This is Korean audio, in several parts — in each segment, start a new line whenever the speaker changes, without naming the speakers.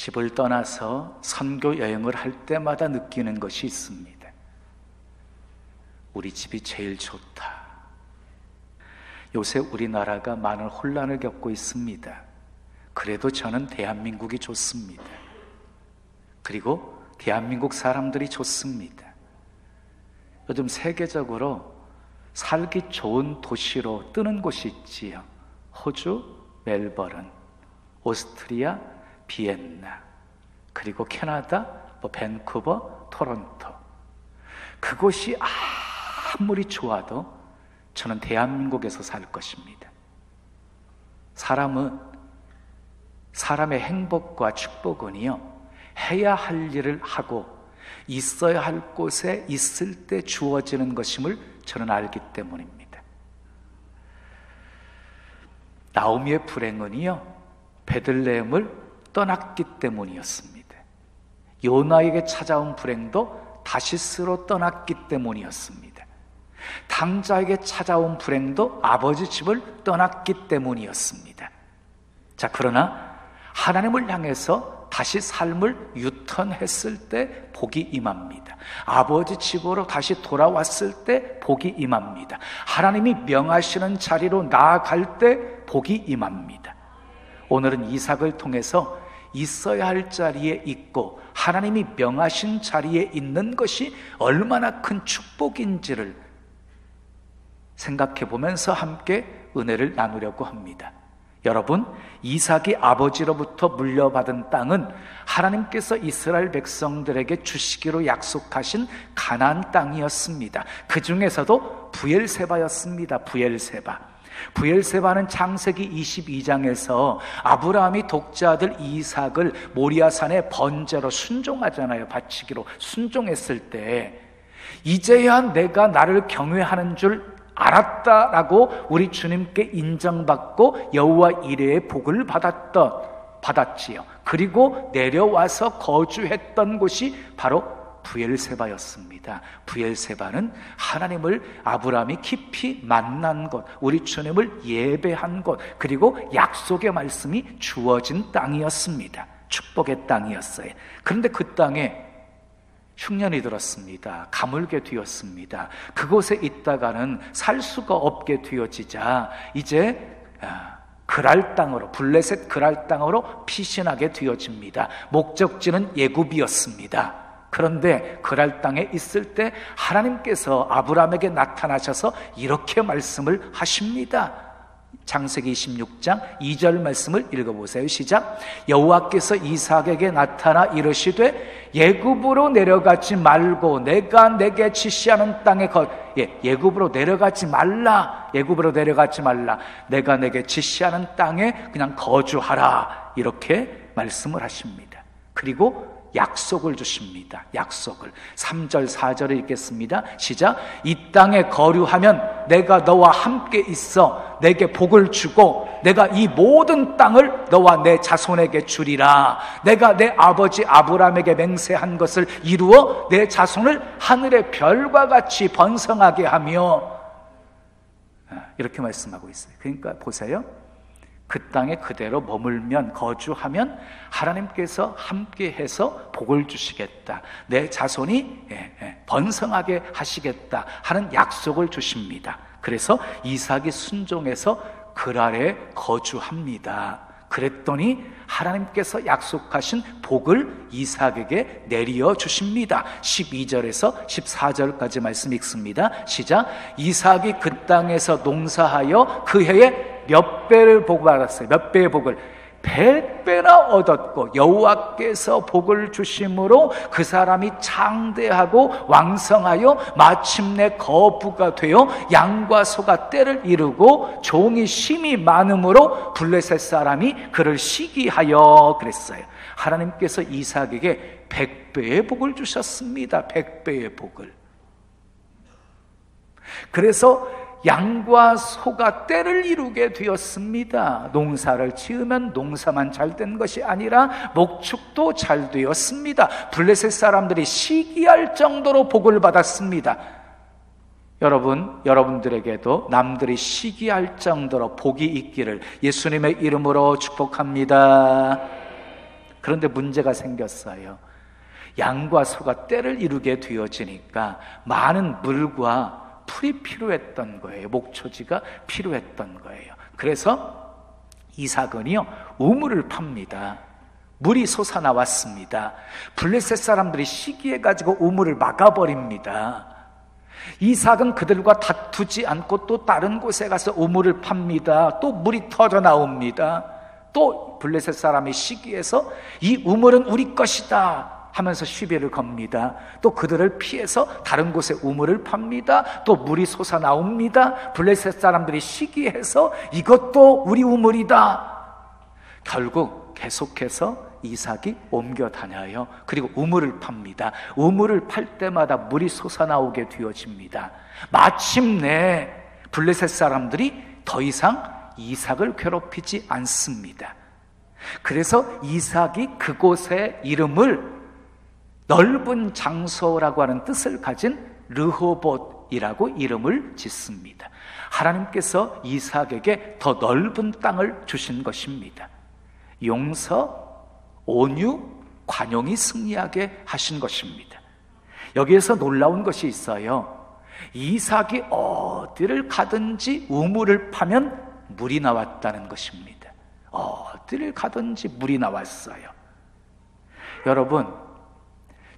집을 떠나서 선교 여행을 할 때마다 느끼는 것이 있습니다. 우리 집이 제일 좋다. 요새 우리나라가 많은 혼란을 겪고 있습니다. 그래도 저는 대한민국이 좋습니다. 그리고 대한민국 사람들이 좋습니다. 요즘 세계적으로 살기 좋은 도시로 뜨는 곳이 있지요. 호주, 멜버른, 오스트리아, 비엔나, 그리고 캐나다, 밴쿠버, 토론토. 그곳이 아무리 좋아도 저는 대한민국에서 살 것입니다. 사람의 행복과 축복은요, 해야 할 일을 하고 있어야 할 곳에 있을 때 주어지는 것임을 저는 알기 때문입니다. 나오미의 불행은요, 베들레헴을 떠났기 때문이었습니다. 요나에게 찾아온 불행도 다시스로 떠났기 때문이었습니다. 당자에게 찾아온 불행도 아버지 집을 떠났기 때문이었습니다. 자, 그러나 하나님을 향해서 다시 삶을 유턴했을 때 복이 임합니다. 아버지 집으로 다시 돌아왔을 때 복이 임합니다. 하나님이 명하시는 자리로 나아갈 때 복이 임합니다. 오늘은 이삭을 통해서 있어야 할 자리에 있고 하나님이 명하신 자리에 있는 것이 얼마나 큰 축복인지를 생각해 보면서 함께 은혜를 나누려고 합니다. 여러분, 이삭이 아버지로부터 물려받은 땅은 하나님께서 이스라엘 백성들에게 주시기로 약속하신 가나안 땅이었습니다. 그 중에서도 부엘세바였습니다. 부엘세바는 창세기 22장에서 아브라함이 독자들 이삭을 모리아산의 번제로 순종하잖아요. 바치기로 순종했을 때 이제야 내가 나를 경외하는 줄 알았다라고 우리 주님께 인정받고 여호와 이레의 복을 받았지요. 그리고 내려와서 거주했던 곳이 바로 부엘세바였습니다. 부엘세바는 하나님을 아브라함이 깊이 만난 곳, 우리 주님을 예배한 곳, 그리고 약속의 말씀이 주어진 땅이었습니다. 축복의 땅이었어요. 그런데 그 땅에 흉년이 들었습니다. 가물게 되었습니다. 그곳에 있다가는 살 수가 없게 되어지자 이제 그랄 땅으로, 블레셋 그랄 땅으로 피신하게 되어집니다. 목적지는 예굽이었습니다. 그런데 그랄 땅에 있을 때 하나님께서 아브라함에게 나타나셔서 이렇게 말씀을 하십니다. 창세기 26장 2절 말씀을 읽어보세요. 시작. 여호와께서 이삭에게 나타나 이르시되 예굽으로 내려가지 말고 내가 내게 지시하는 땅에 예굽으로 내려가지 말라. 내가 내게 지시하는 땅에 그냥 거주하라. 이렇게 말씀을 하십니다. 그리고 약속을 주십니다. 약속을 3절 4절을 읽겠습니다. 시작. 이 땅에 거류하면 내가 너와 함께 있어 내게 복을 주고 내가 이 모든 땅을 너와 내 자손에게 주리라. 내가 내 아버지 아브라함에게 맹세한 것을 이루어 내 자손을 하늘의 별과 같이 번성하게 하며, 이렇게 말씀하고 있어요. 그러니까 보세요, 그 땅에 그대로 머물면, 거주하면 하나님께서 함께해서 복을 주시겠다, 내 자손이 번성하게 하시겠다 하는 약속을 주십니다. 그래서 이삭이 순종해서 그랄에 거주합니다. 그랬더니 하나님께서 약속하신 복을 이삭에게 내려 주십니다. 12절에서 14절까지 말씀 읽습니다. 시작. 이삭이 그 땅에서 농사하여 그 해에 몇 배를 복 받았어요. 몇 배의 복을? 100배나 얻었고 여호와께서 복을 주심으로 그 사람이 창대하고 왕성하여 마침내 거부가 되어 양과 소가 떼를 이루고 종이 심이 많음으로 블레셋 사람이 그를 시기하여 그랬어요. 하나님께서 이삭에게 100배의 복을 주셨습니다. 100배의 복을. 그래서 양과 소가 떼를 이루게 되었습니다. 농사를 지으면 농사만 잘 된 것이 아니라 목축도 잘 되었습니다. 블레셋 사람들이 시기할 정도로 복을 받았습니다. 여러분들에게도 남들이 시기할 정도로 복이 있기를 예수님의 이름으로 축복합니다. 그런데 문제가 생겼어요. 양과 소가 때를 이루게 되어지니까 많은 물과 풀이 필요했던 거예요. 목초지가 필요했던 거예요. 그래서 이삭은요, 우물을 팝니다. 물이 솟아나왔습니다. 블레셋 사람들이 시기해가지고 우물을 막아버립니다. 이삭은 그들과 다투지 않고 또 다른 곳에 가서 우물을 팝니다. 또 물이 터져 나옵니다. 또 블레셋 사람이 시기해서 이 우물은 우리 것이다 하면서 시비를 겁니다. 또 그들을 피해서 다른 곳에 우물을 팝니다. 또 물이 솟아나옵니다. 블레셋 사람들이 시기해서 이것도 우리 우물이다. 결국 계속해서 이삭이 옮겨 다녀요. 그리고 우물을 팝니다. 우물을 팔 때마다 물이 솟아나오게 되어집니다. 마침내 블레셋 사람들이 더 이상 이삭을 괴롭히지 않습니다. 그래서 이삭이 그곳의 이름을 넓은 장소라고 하는 뜻을 가진 르호봇이라고 이름을 짓습니다. 하나님께서 이삭에게 더 넓은 땅을 주신 것입니다. 용서, 온유, 관용이 승리하게 하신 것입니다. 여기에서 놀라운 것이 있어요. 이삭이 어디를 가든지 우물을 파면 물이 나왔다는 것입니다. 어디를 가든지 물이 나왔어요. 여러분,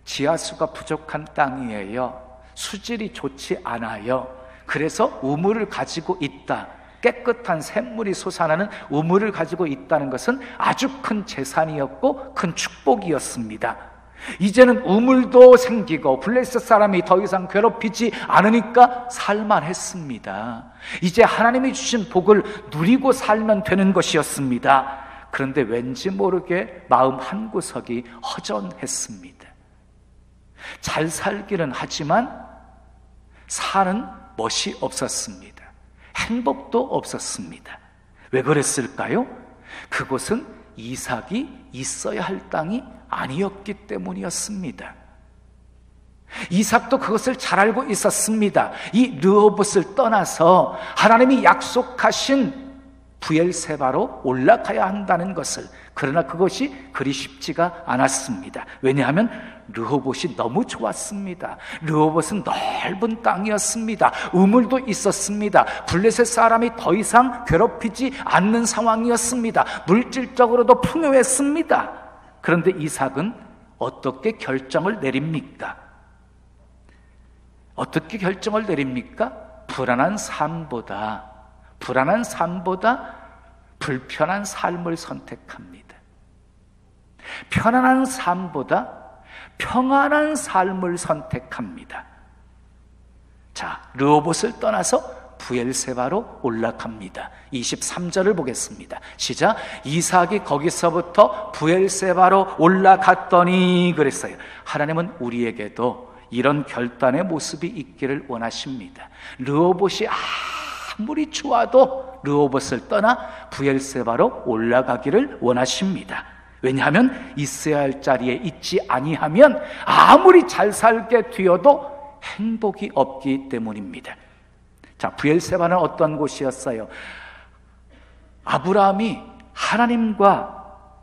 지하수가 부족한 땅이에요. 수질이 좋지 않아요. 그래서 우물을 가지고 있다, 깨끗한 샘물이 솟아나는 우물을 가지고 있다는 것은 아주 큰 재산이었고 큰 축복이었습니다. 이제는 우물도 생기고 블레셋 사람이 더 이상 괴롭히지 않으니까 살만했습니다. 이제 하나님이 주신 복을 누리고 살면 되는 것이었습니다. 그런데 왠지 모르게 마음 한구석이 허전했습니다. 잘 살기는 하지만 사는 멋이 없었습니다. 행복도 없었습니다. 왜 그랬을까요? 그곳은 이삭이 있어야 할 땅이 아니었기 때문이었습니다. 이삭도 그것을 잘 알고 있었습니다. 이 르호봇을 떠나서 하나님이 약속하신 브엘세바로 올라가야 한다는 것을. 그러나 그것이 그리 쉽지가 않았습니다. 왜냐하면 르호봇이 너무 좋았습니다. 르호봇은 넓은 땅이었습니다. 우물도 있었습니다. 블레셋 사람이 더 이상 괴롭히지 않는 상황이었습니다. 물질적으로도 풍요했습니다. 그런데 이삭은 어떻게 결정을 내립니까? 어떻게 결정을 내립니까? 불안한 삶보다 불편한 삶을 선택합니다. 편안한 삶보다 평안한 삶을 선택합니다. 자, 르호봇을 떠나서 브엘세바로 올라갑니다. 23절을 보겠습니다. 시작. 이삭이 거기서부터 브엘세바로 올라갔더니 그랬어요. 하나님은 우리에게도 이런 결단의 모습이 있기를 원하십니다. 르호봇이 아무리 좋아도 르호봇을 떠나 브엘세바로 올라가기를 원하십니다. 왜냐하면 있어야 할 자리에 있지 아니하면 아무리 잘 살게 되어도 행복이 없기 때문입니다. 자, 브엘세바는 어떤 곳이었어요? 아브라함이 하나님과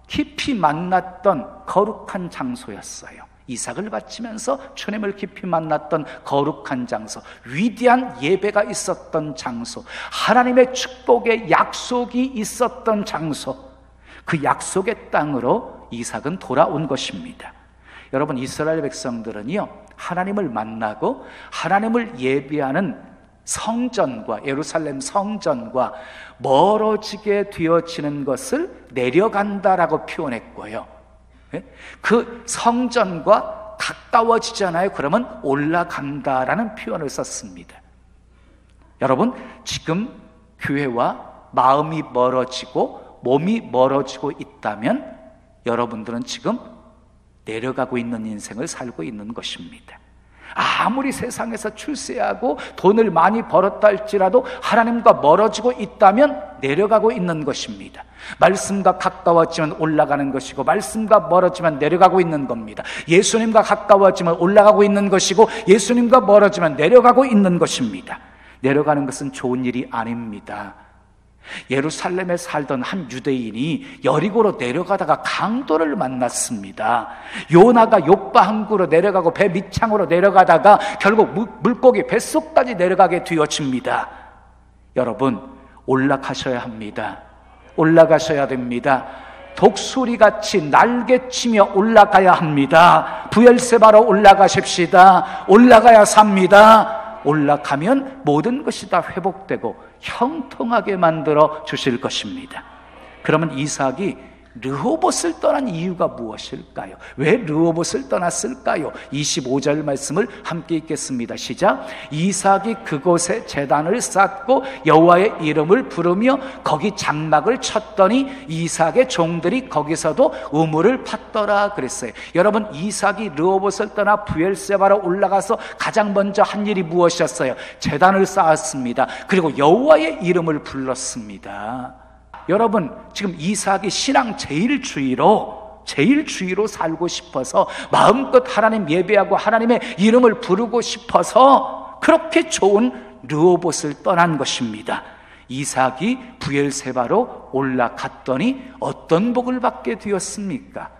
깊이 만났던 거룩한 장소였어요. 이삭을 바치면서 주님을 깊이 만났던 거룩한 장소, 위대한 예배가 있었던 장소, 하나님의 축복의 약속이 있었던 장소, 그 약속의 땅으로 이삭은 돌아온 것입니다. 여러분, 이스라엘 백성들은요, 하나님을 만나고 하나님을 예배하는 성전과 예루살렘 성전과 멀어지게 되어지는 것을 내려간다라고 표현했고요. 그 성전과 가까워지잖아요. 그러면 올라간다라는 표현을 썼습니다. 여러분, 지금 교회와 마음이 멀어지고 몸이 멀어지고 있다면 여러분들은 지금 내려가고 있는 인생을 살고 있는 것입니다. 아무리 세상에서 출세하고 돈을 많이 벌었다 할지라도 하나님과 멀어지고 있다면 내려가고 있는 것입니다. 말씀과 가까워지면 올라가는 것이고 말씀과 멀어지면 내려가고 있는 겁니다. 예수님과 가까워지면 올라가고 있는 것이고 예수님과 멀어지면 내려가고 있는 것입니다. 내려가는 것은 좋은 일이 아닙니다. 예루살렘에 살던 한 유대인이 여리고로 내려가다가 강도를 만났습니다. 요나가 욥바 항구로 내려가고 배 밑창으로 내려가다가 결국 물고기 뱃속까지 내려가게 되어집니다. 여러분, 올라가셔야 합니다. 올라가셔야 됩니다. 독수리같이 날개치며 올라가야 합니다. 부엘세바로 올라가십시다. 올라가야 삽니다. 올라가면 모든 것이 다 회복되고 형통하게 만들어 주실 것입니다. 그러면 이삭이 르호봇을 떠난 이유가 무엇일까요? 왜 르호봇을 떠났을까요? 25절 말씀을 함께 읽겠습니다. 시작. 이삭이 그곳에 제단을 쌓고 여호와의 이름을 부르며 거기 장막을 쳤더니 이삭의 종들이 거기서도 우물을 팠더라 그랬어요. 여러분, 이삭이 르호봇을 떠나 부엘세바로 올라가서 가장 먼저 한 일이 무엇이었어요? 제단을 쌓았습니다. 그리고 여호와의 이름을 불렀습니다. 여러분, 지금 이삭이 신앙 제일주의로 살고 싶어서 마음껏 하나님 예배하고 하나님의 이름을 부르고 싶어서 그렇게 좋은 르호봇을 떠난 것입니다. 이삭이 부엘세바로 올라갔더니 어떤 복을 받게 되었습니까?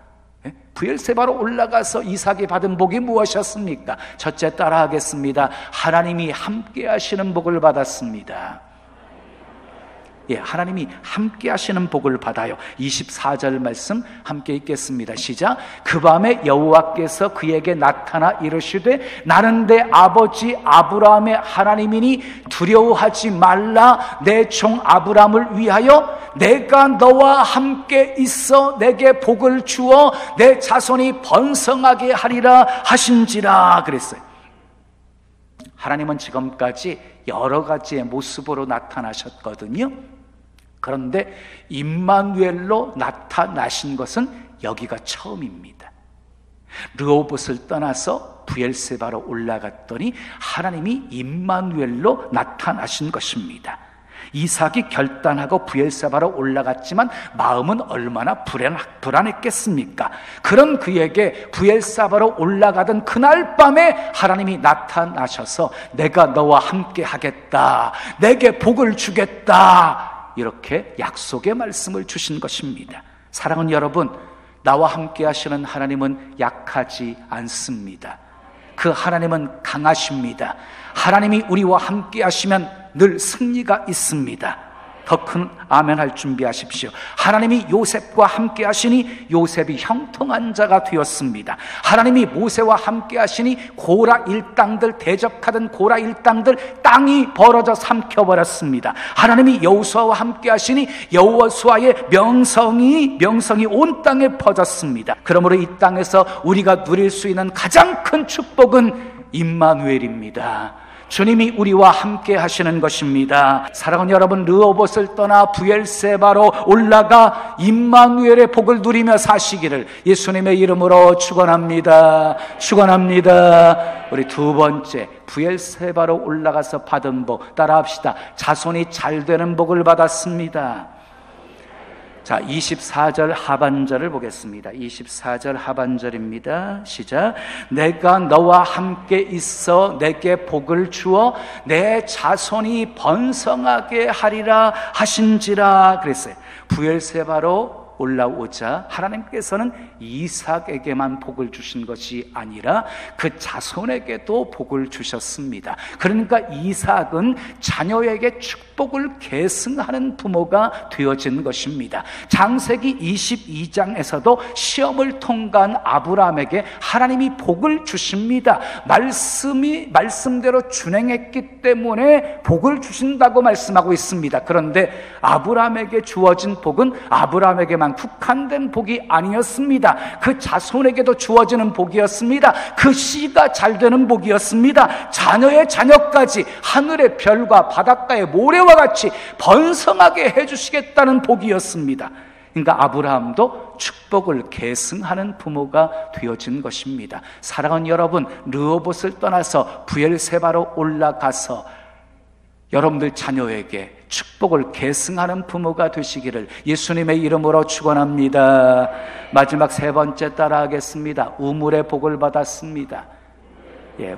부엘세바로 올라가서 이삭이 받은 복이 무엇이었습니까? 첫째, 따라하겠습니다. 하나님이 함께 하시는 복을 받았습니다. 하나님이 함께 하시는 복을 받아요. 24절 말씀 함께 읽겠습니다. 시작. 그 밤에 여호와께서 그에게 나타나 이르시되 나는 내 아버지 아브라함의 하나님이니 두려워하지 말라. 내 종 아브라함을 위하여 내가 너와 함께 있어 내게 복을 주어 내 자손이 번성하게 하리라 하신지라 그랬어요. 하나님은 지금까지 여러 가지의 모습으로 나타나셨거든요. 그런데 임마누엘로 나타나신 것은 여기가 처음입니다. 르호봇을 떠나서 부엘세바로 올라갔더니 하나님이 임마누엘로 나타나신 것입니다. 이삭이 결단하고 부엘세바로 올라갔지만 마음은 얼마나 불안했겠습니까? 그런 그에게 부엘세바로 올라가던 그날 밤에 하나님이 나타나셔서 내가 너와 함께 하겠다, 내게 복을 주겠다, 이렇게 약속의 말씀을 주신 것입니다. 사랑하는 여러분, 나와 함께 하시는 하나님은 약하지 않습니다. 그 하나님은 강하십니다. 하나님이 우리와 함께 하시면 늘 승리가 있습니다. 더 큰 아멘 할 준비하십시오. 하나님이 요셉과 함께 하시니 요셉이 형통한 자가 되었습니다. 하나님이 모세와 함께 하시니 고라 일당들, 대적하던 고라 일당들 땅이 벌어져 삼켜버렸습니다. 하나님이 여호수아와 함께 하시니 여호수아의 명성이 온 땅에 퍼졌습니다. 그러므로 이 땅에서 우리가 누릴 수 있는 가장 큰 축복은 임마누엘입니다. 주님이 우리와 함께 하시는 것입니다. 사랑하는 여러분, 르호봇을 떠나 부엘세바로 올라가 임마누엘의 복을 누리며 사시기를 예수님의 이름으로 축원합니다. 축원합니다. 우리 두 번째, 부엘세바로 올라가서 받은 복 따라합시다. 자손이 잘 되는 복을 받았습니다. 자, 24절 하반절을 보겠습니다. 24절 하반절입니다. 시작. 내가 너와 함께 있어 내게 복을 주어 내 자손이 번성하게 하리라 하신지라 그랬어요. 부엘세바로 올라오자 하나님께서는 이삭에게만 복을 주신 것이 아니라 그 자손에게도 복을 주셨습니다. 그러니까 이삭은 자녀에게 축복을 계승하는 부모가 되어진 것입니다. 창세기 22장에서도 시험을 통과한 아브라함에게 하나님이 복을 주십니다. 말씀대로 준행했기 때문에 복을 주신다고 말씀하고 있습니다. 그런데 아브라함에게 주어진 복은 아브라함에게만 국한된 복이 아니었습니다. 그 자손에게도 주어지는 복이었습니다. 그 씨가 잘 되는 복이었습니다. 자녀의 자녀까지 하늘의 별과 바닷가의 모래와 같이 번성하게 해주시겠다는 복이었습니다. 그러니까 아브라함도 축복을 계승하는 부모가 되어진 것입니다. 사랑하는 여러분, 르호봇을 떠나서 부엘세바로 올라가서 여러분들 자녀에게 축복을 계승하는 부모가 되시기를 예수님의 이름으로 축원합니다. 마지막 세 번째 따라하겠습니다. 우물의 복을 받았습니다.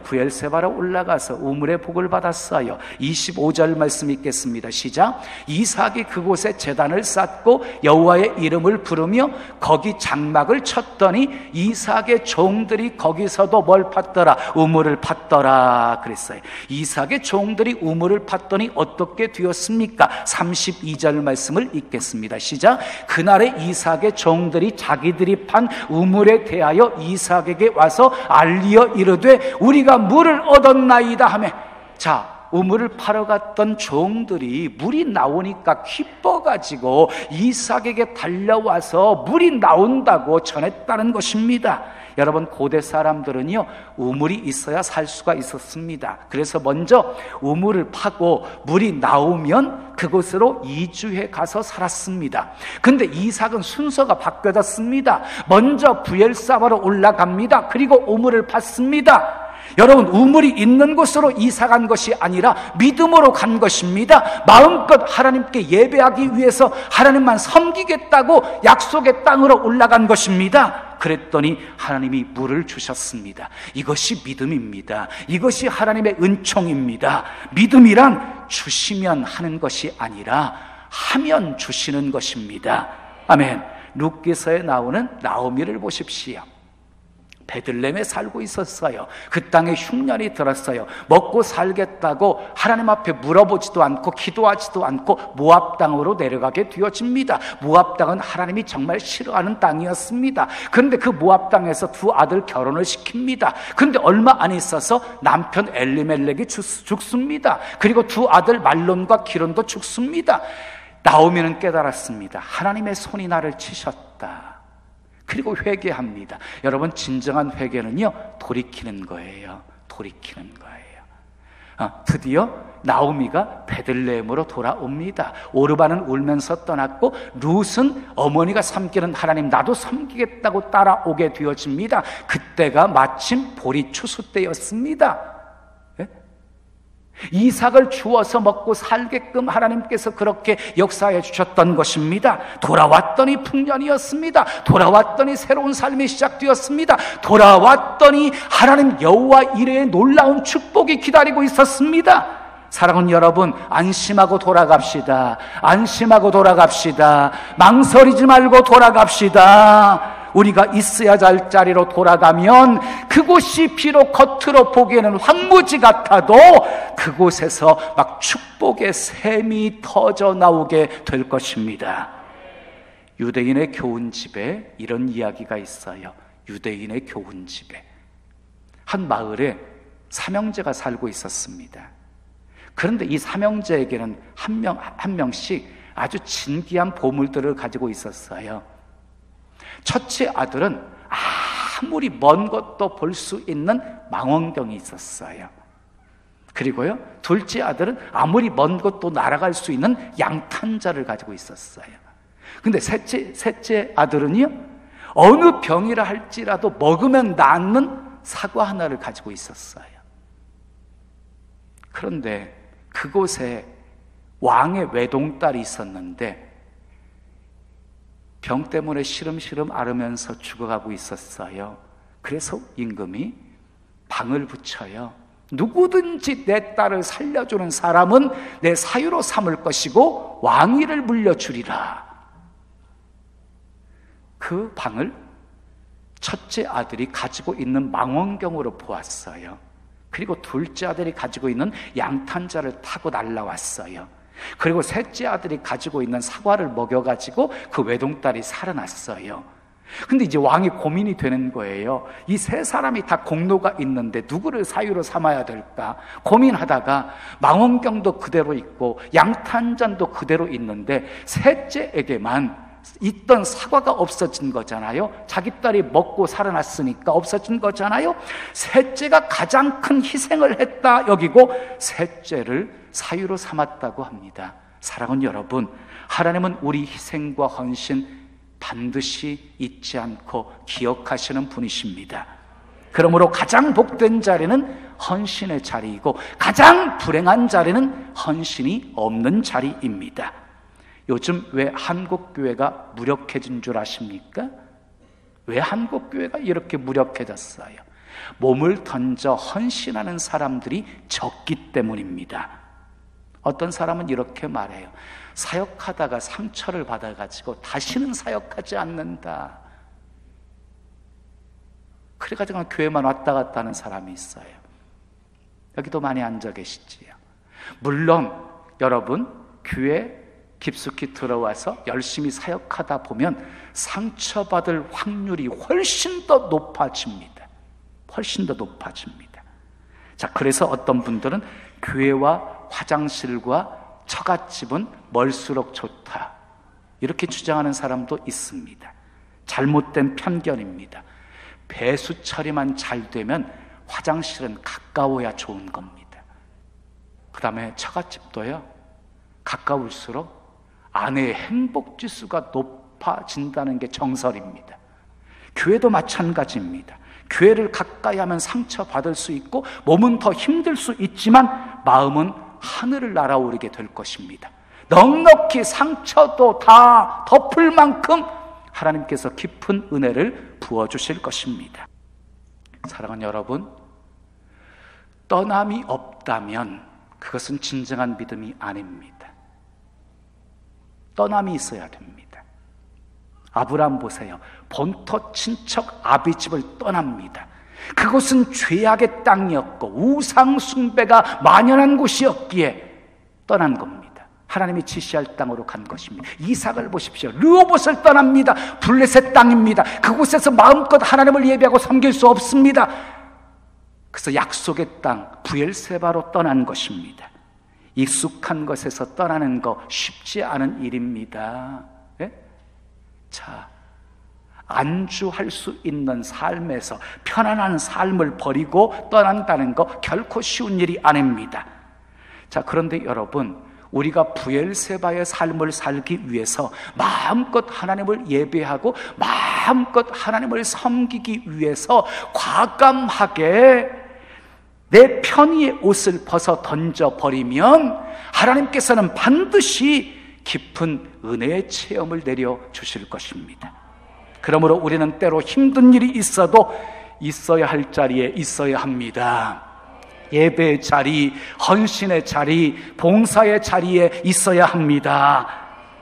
부엘세바로 올라가서 우물의 복을 받았어요. 25절 말씀 읽겠습니다. 시작. 이삭이 그곳에 제단을 쌓고 여호와의 이름을 부르며 거기 장막을 쳤더니 이삭의 종들이 거기서도 뭘 팠더라? 우물을 팠더라 그랬어요. 이삭의 종들이 우물을 팠더니 어떻게 되었습니까? 32절 말씀을 읽겠습니다. 시작. 그날에 이삭의 종들이 자기들이 판 우물에 대하여 이삭에게 와서 알리어 이르되 우리가 물을 얻었나이다 하며, 자, 우물을 파러 갔던 종들이 물이 나오니까 기뻐가지고 이삭에게 달려와서 물이 나온다고 전했다는 것입니다. 여러분, 고대 사람들은요, 우물이 있어야 살 수가 있었습니다. 그래서 먼저 우물을 파고 물이 나오면 그곳으로 이주해 가서 살았습니다. 근데 이삭은 순서가 바뀌어졌습니다. 먼저 부엘사바로 올라갑니다. 그리고 우물을 팠습니다. 여러분, 우물이 있는 곳으로 이사 간 것이 아니라 믿음으로 간 것입니다. 마음껏 하나님께 예배하기 위해서 하나님만 섬기겠다고 약속의 땅으로 올라간 것입니다. 그랬더니 하나님이 물을 주셨습니다. 이것이 믿음입니다. 이것이 하나님의 은총입니다. 믿음이란 주시면 하는 것이 아니라 하면 주시는 것입니다. 아멘. 룻기서에 나오는 나오미를 보십시오. 베들레헴에 살고 있었어요. 그 땅에 흉년이 들었어요. 먹고 살겠다고 하나님 앞에 물어보지도 않고 기도하지도 않고 모압 땅으로 내려가게 되어집니다. 모압 땅은 하나님이 정말 싫어하는 땅이었습니다. 그런데 그 모압 땅에서 두 아들 결혼을 시킵니다. 그런데 얼마 안 있어서 남편 엘리멜렉이 죽습니다. 그리고 두 아들 말론과 기론도 죽습니다. 나오미는 깨달았습니다. 하나님의 손이 나를 치셨다. 그리고 회개합니다. 여러분, 진정한 회개는요, 돌이키는 거예요. 돌이키는 거예요. 드디어 나오미가 베들레헴으로 돌아옵니다. 오르바는 울면서 떠났고 룻은 어머니가 섬기는 하나님 나도 섬기겠다고 따라오게 되어집니다. 그때가 마침 보리 추수 때였습니다. 이삭을 주어서 먹고 살게끔 하나님께서 그렇게 역사해 주셨던 것입니다. 돌아왔더니 풍년이었습니다. 돌아왔더니 새로운 삶이 시작되었습니다. 돌아왔더니 하나님 여호와 이레의 놀라운 축복이 기다리고 있었습니다. 사랑하는 여러분, 안심하고 돌아갑시다. 안심하고 돌아갑시다. 망설이지 말고 돌아갑시다. 우리가 있어야 할 자리로 돌아가면 그곳이 비록 겉으로 보기에는 황무지 같아도 그곳에서 막 축복의 샘이 터져 나오게 될 것입니다. 유대인의 교훈집에 이런 이야기가 있어요. 유대인의 교훈집에 한 마을에 삼형제가 살고 있었습니다. 그런데 이 삼형제에게는 한 명씩 아주 진귀한 보물들을 가지고 있었어요. 첫째 아들은 아무리 먼 것도 볼 수 있는 망원경이 있었어요. 그리고요, 둘째 아들은 아무리 먼 것도 날아갈 수 있는 양탄자를 가지고 있었어요. 근데 셋째 아들은요, 어느 병이라 할지라도 먹으면 낫는 사과 하나를 가지고 있었어요. 그런데 그곳에 왕의 외동딸이 있었는데 병 때문에 시름시름 앓으면서 죽어가고 있었어요. 그래서 임금이 방을 붙여요. 누구든지 내 딸을 살려주는 사람은 내 사유로 삼을 것이고 왕위를 물려주리라. 그 방을 첫째 아들이 가지고 있는 망원경으로 보았어요. 그리고 둘째 아들이 가지고 있는 양탄자를 타고 날라왔어요. 그리고 셋째 아들이 가지고 있는 사과를 먹여가지고 그 외동딸이 살아났어요. 근데 이제 왕이 고민이 되는 거예요. 이 세 사람이 다 공로가 있는데 누구를 사유로 삼아야 될까 고민하다가 망원경도 그대로 있고 양탄잔도 그대로 있는데 셋째에게만 있던 사과가 없어진 거잖아요. 자기 딸이 먹고 살아났으니까 없어진 거잖아요. 셋째가 가장 큰 희생을 했다 여기고 셋째를 사유로 삼았다고 합니다. 사랑하는 여러분, 하나님은 우리 희생과 헌신 반드시 잊지 않고 기억하시는 분이십니다. 그러므로 가장 복된 자리는 헌신의 자리이고 가장 불행한 자리는 헌신이 없는 자리입니다. 요즘 왜 한국교회가 무력해진 줄 아십니까? 왜 한국교회가 이렇게 무력해졌어요? 몸을 던져 헌신하는 사람들이 적기 때문입니다. 어떤 사람은 이렇게 말해요. 사역하다가 상처를 받아가지고 다시는 사역하지 않는다. 그래가지고 교회만 왔다 갔다 하는 사람이 있어요. 여기도 많이 앉아 계시지요. 물론 여러분 교회 깊숙이 들어와서 열심히 사역하다 보면 상처받을 확률이 훨씬 더 높아집니다. 훨씬 더 높아집니다. 자, 그래서 어떤 분들은 교회와 화장실과 처갓집은 멀수록 좋다, 이렇게 주장하는 사람도 있습니다. 잘못된 편견입니다. 배수 처리만 잘 되면 화장실은 가까워야 좋은 겁니다. 그 다음에 처갓집도요, 가까울수록 아내의 행복지수가 높아진다는 게 정설입니다. 교회도 마찬가지입니다. 교회를 가까이 하면 상처받을 수 있고 몸은 더 힘들 수 있지만 마음은 하늘을 날아오르게 될 것입니다. 넉넉히 상처도 다 덮을 만큼 하나님께서 깊은 은혜를 부어주실 것입니다. 사랑하는 여러분, 떠남이 없다면 그것은 진정한 믿음이 아닙니다. 떠남이 있어야 됩니다. 아브라함 보세요. 본토 친척 아비집을 떠납니다. 그곳은 죄악의 땅이었고 우상 숭배가 만연한 곳이었기에 떠난 겁니다. 하나님이 지시할 땅으로 간 것입니다. 이삭을 보십시오. 르호봇을 떠납니다. 블레셋 땅입니다. 그곳에서 마음껏 하나님을 예배하고 섬길 수 없습니다. 그래서 약속의 땅 브엘세바로 떠난 것입니다. 익숙한 것에서 떠나는 거 쉽지 않은 일입니다. 네? 자, 안주할 수 있는 삶에서 편안한 삶을 버리고 떠난다는 거 결코 쉬운 일이 아닙니다. 자, 그런데 여러분, 우리가 브엘세바의 삶을 살기 위해서 마음껏 하나님을 예배하고 마음껏 하나님을 섬기기 위해서 과감하게 내 편의의 옷을 벗어 던져버리면 하나님께서는 반드시 깊은 은혜의 체험을 내려주실 것입니다. 그러므로 우리는 때로 힘든 일이 있어도 있어야 할 자리에 있어야 합니다. 예배의 자리, 헌신의 자리, 봉사의 자리에 있어야 합니다.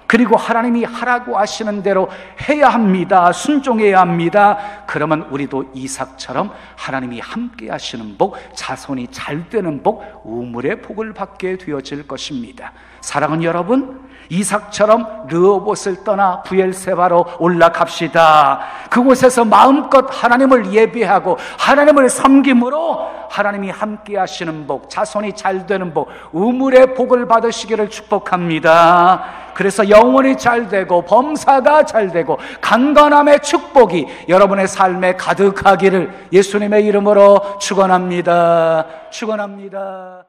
그리고 하나님이 하라고 하시는 대로 해야 합니다. 순종해야 합니다. 그러면 우리도 이삭처럼 하나님이 함께 하시는 복, 자손이 잘 되는 복, 우물의 복을 받게 되어질 것입니다. 사랑하는 여러분, 이삭처럼 르호봇을 떠나 브엘세바로 올라갑시다. 그곳에서 마음껏 하나님을 예배하고 하나님을 섬김으로 하나님이 함께 하시는 복, 자손이 잘 되는 복, 우물의 복을 받으시기를 축복합니다. 그래서 영혼이 잘 되고 범사가 잘 되고 강건함의 축복이 여러분의 삶에 가득하기를 예수님의 이름으로 축원합니다. 축원합니다.